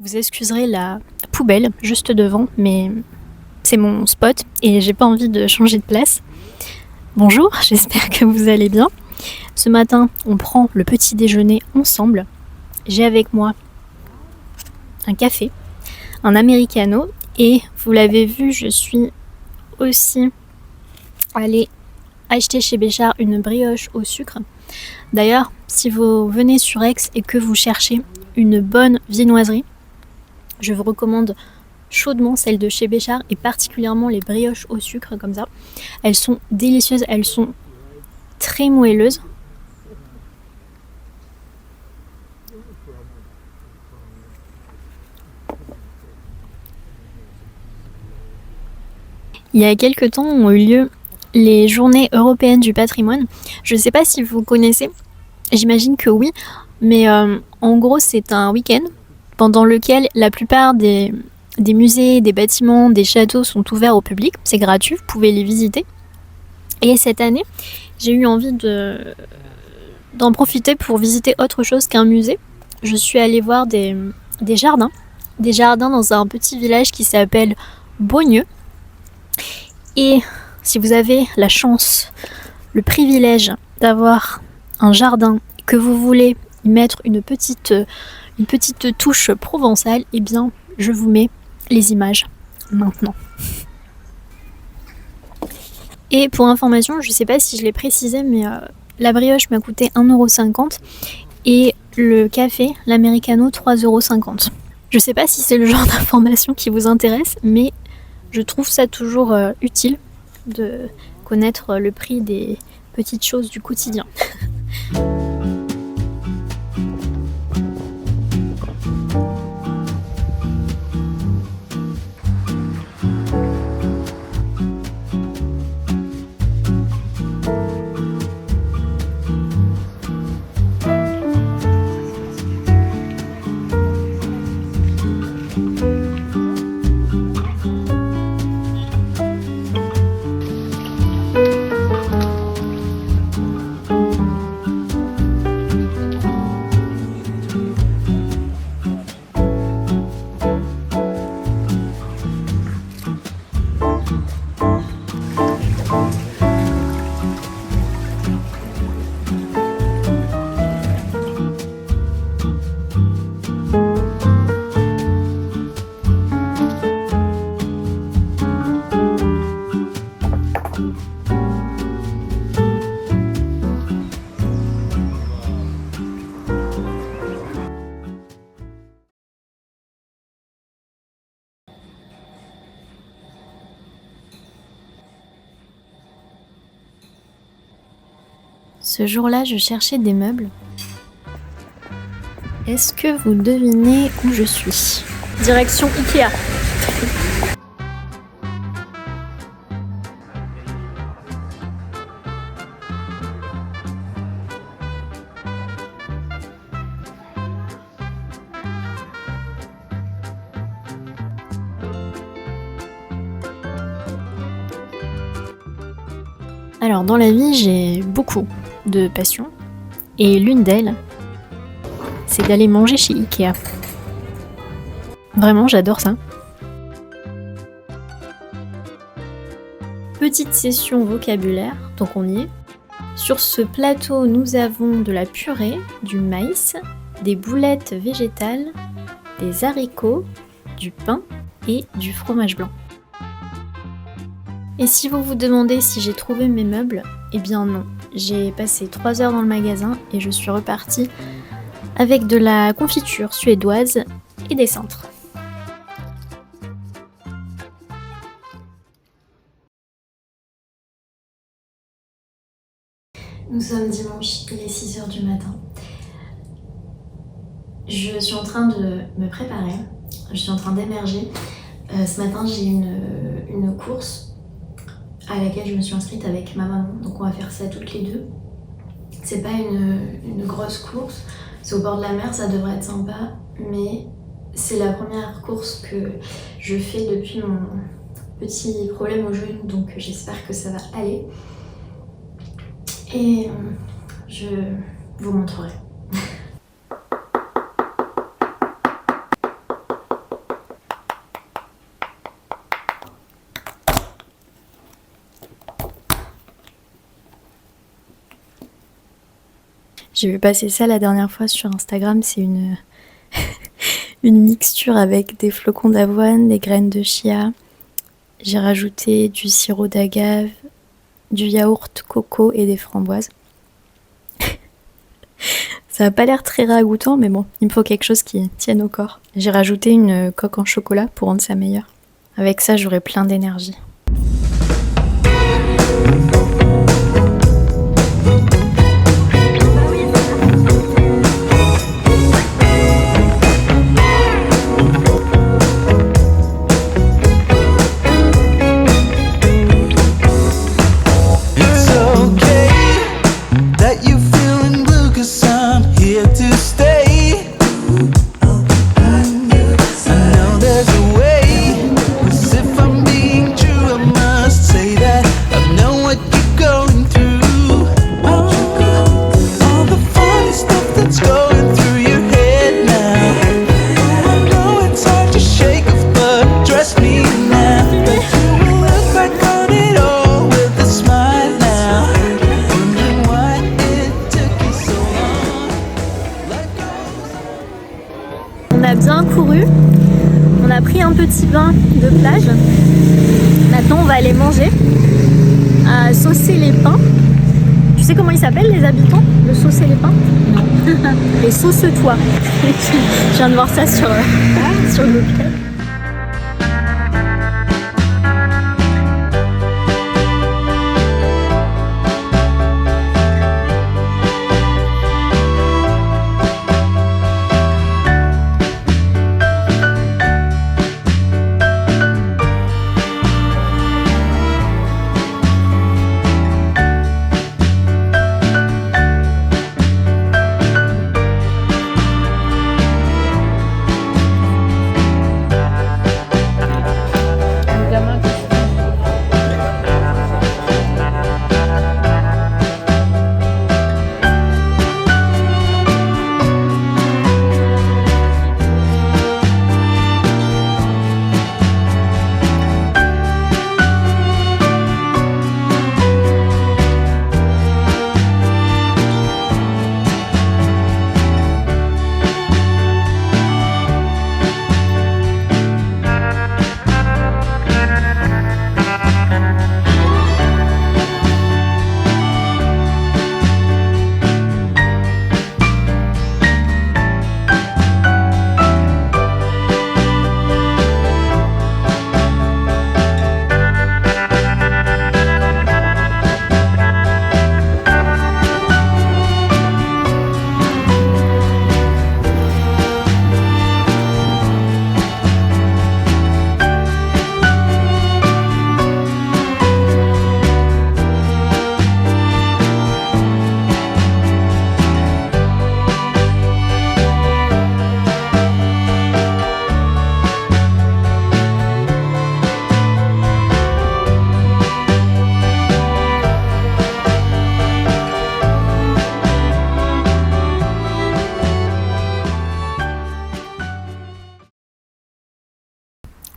Vous excuserez la poubelle juste devant, mais c'est mon spot et j'ai pas envie de changer de place. Bonjour, j'espère que vous allez bien. Ce matin, on prend le petit déjeuner ensemble. J'ai avec moi un café, un americano et vous l'avez vu, je suis aussi allée acheter chez Béchard une brioche au sucre. D'ailleurs, si vous venez sur Aix et que vous cherchez une bonne viennoiserie, je vous recommande chaudement celle de chez Béchard et particulièrement les brioches au sucre comme ça. Elles sont délicieuses, elles sont très moelleuses. Il y a quelques temps ont eu lieu les journées européennes du patrimoine. Je ne sais pas si vous connaissez, j'imagine que oui, mais en gros c'est un week-end pendant lequel la plupart des musées, des bâtiments, des châteaux sont ouverts au public. C'est gratuit, vous pouvez les visiter. Et cette année, j'ai eu envie d'en profiter pour visiter autre chose qu'un musée. Je suis allée voir des jardins dans un petit village qui s'appelle Beaugneux. Et si vous avez la chance, le privilège d'avoir un jardin, que vous voulez y mettre une petite touche provençale, eh bien je vous mets les images maintenant. Et pour information, je ne sais pas si je l'ai précisé, mais la brioche m'a coûté 1,50€ et le café, l'americano, 3,50€. Je ne sais pas si c'est le genre d'information qui vous intéresse, mais je trouve ça toujours utile de connaître le prix des petites choses du quotidien. Ce jour-là, je cherchais des meubles. Est-ce que vous devinez où je suis ? Direction Ikea. Alors dans la vie, j'ai beaucoup de passions et l'une d'elles, c'est d'aller manger chez Ikea. Vraiment, j'adore ça. Petite session vocabulaire, donc on y est. Sur ce plateau, nous avons de la purée, du maïs, des boulettes végétales, des haricots, du pain et du fromage blanc. Et si vous vous demandez si j'ai trouvé mes meubles, eh bien non. J'ai passé 3 heures dans le magasin et je suis repartie avec de la confiture suédoise et des cintres. Nous sommes dimanche, il est 6h du matin. Je suis en train de me préparer, je suis en train d'émerger. Ce matin, j'ai une course à laquelle je me suis inscrite avec ma maman, donc on va faire ça toutes les deux. C'est pas une grosse course, c'est au bord de la mer, ça devrait être sympa, mais c'est la première course que je fais depuis mon petit problème au genou, donc j'espère que ça va aller. Et je vous montrerai. J'ai vu passer ça la dernière fois sur Instagram, c'est une mixture avec des flocons d'avoine, des graines de chia. J'ai rajouté du sirop d'agave, du yaourt coco et des framboises. Ça n'a pas l'air très ragoûtant, mais bon, il me faut quelque chose qui tienne au corps. J'ai rajouté une coque en chocolat pour rendre ça meilleur. Avec ça, j'aurai plein d'énergie. On a bien couru, on a pris un petit bain de plage. Maintenant on va aller manger à Saucer les Pins. Tu sais comment ils s'appellent les habitants de Saucer les Pins? Non. Les Saucetois. Je viens de voir ça sur Google.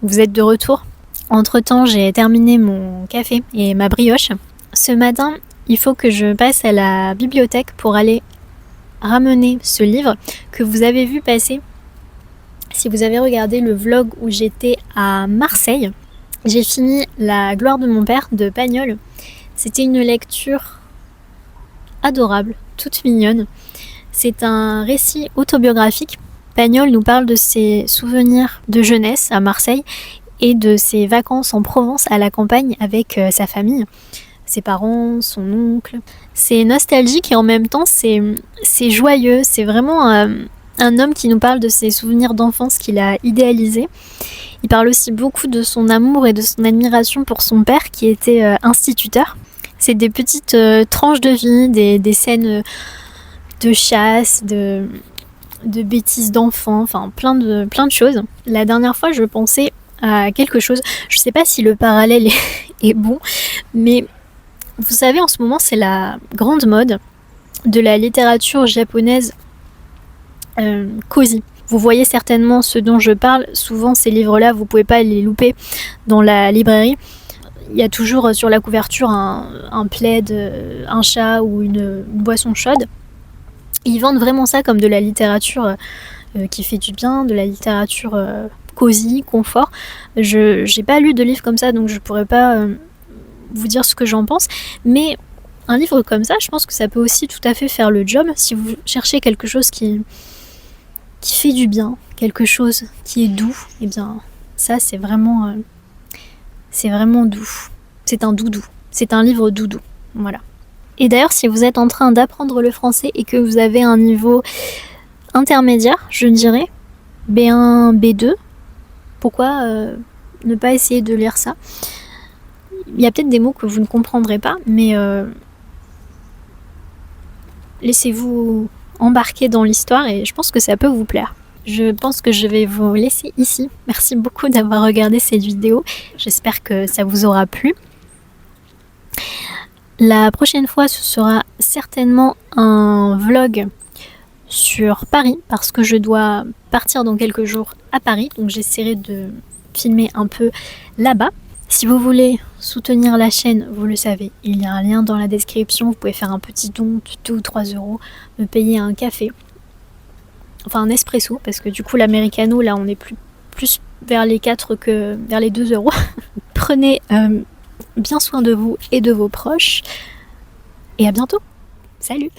vous êtes de retour. Entre-temps, j'ai terminé mon café et ma brioche. Ce matin, il faut que je passe à la bibliothèque pour aller ramener ce livre que vous avez vu passer. Si vous avez regardé le vlog où j'étais à Marseille, j'ai fini La gloire de mon père de Pagnol. C'était une lecture adorable, toute mignonne. C'est un récit autobiographique. Pagnol nous parle de ses souvenirs de jeunesse à Marseille et de ses vacances en Provence à la campagne avec sa famille, ses parents, son oncle. C'est nostalgique et en même temps c'est joyeux. C'est vraiment un homme qui nous parle de ses souvenirs d'enfance qu'il a idéalisés. Il parle aussi beaucoup de son amour et de son admiration pour son père qui était instituteur. C'est des petites tranches de vie, des scènes de chasse, de bêtises d'enfants, enfin plein de choses. La dernière fois, je pensais à quelque chose. Je sais pas si le parallèle est bon, mais vous savez, en ce moment, c'est la grande mode de la littérature japonaise cosy. Vous voyez certainement ce dont je parle. Souvent, ces livres-là, vous pouvez pas les louper dans la librairie. Il y a toujours sur la couverture un plaid, un chat ou une boisson chaude. Ils vendent vraiment ça comme de la littérature qui fait du bien, de la littérature cosy, confort. Je n'ai pas lu de livre comme ça, donc je pourrais pas vous dire ce que j'en pense. Mais un livre comme ça, je pense que ça peut aussi tout à fait faire le job. Si vous cherchez quelque chose qui fait du bien, quelque chose qui est doux, et bien ça c'est vraiment doux. C'est un doudou. C'est un livre doudou. Voilà. Et d'ailleurs, si vous êtes en train d'apprendre le français et que vous avez un niveau intermédiaire, je dirais, B1, B2, pourquoi ne pas essayer de lire ça ? Il y a peut-être des mots que vous ne comprendrez pas, mais laissez-vous embarquer dans l'histoire et je pense que ça peut vous plaire. Je pense que je vais vous laisser ici. Merci beaucoup d'avoir regardé cette vidéo. J'espère que ça vous aura plu. La prochaine fois, ce sera certainement un vlog sur Paris parce que je dois partir dans quelques jours à Paris. Donc j'essaierai de filmer un peu là-bas. Si vous voulez soutenir la chaîne, vous le savez, il y a un lien dans la description. Vous pouvez faire un petit don de 2 ou 3 euros, me payer un café. Enfin un espresso, parce que du coup l'americano, là on est plus vers les 4 que vers les 2 euros. Prenez bien soin de vous et de vos proches. Et à bientôt. Salut!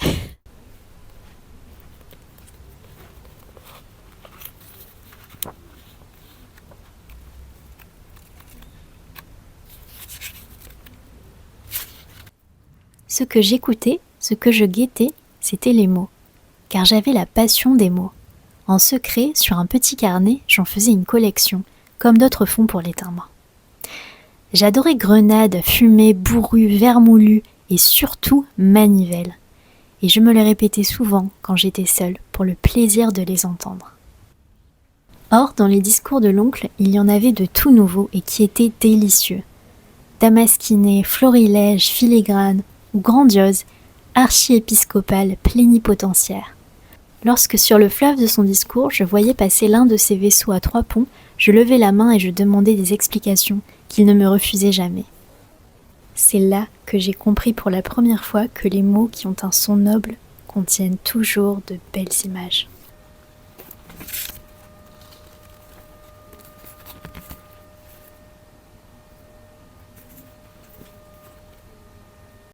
Ce que j'écoutais, ce que je guettais, c'était les mots. Car j'avais la passion des mots. En secret, sur un petit carnet, j'en faisais une collection, comme d'autres font pour les timbres. J'adorais grenade, fumée, bourru, vermoulu et surtout manivelle. Et je me les répétais souvent quand j'étais seule, pour le plaisir de les entendre. Or, dans les discours de l'oncle, il y en avait de tout nouveau et qui étaient délicieux. Damasquiné, florilège, filigrane ou grandiose, archiépiscopale, plénipotentiaire. Lorsque sur le fleuve de son discours, je voyais passer l'un de ces vaisseaux à 3 ponts, je levais la main et je demandais des explications qu'il ne me refusait jamais. C'est là que j'ai compris pour la première fois que les mots qui ont un son noble contiennent toujours de belles images.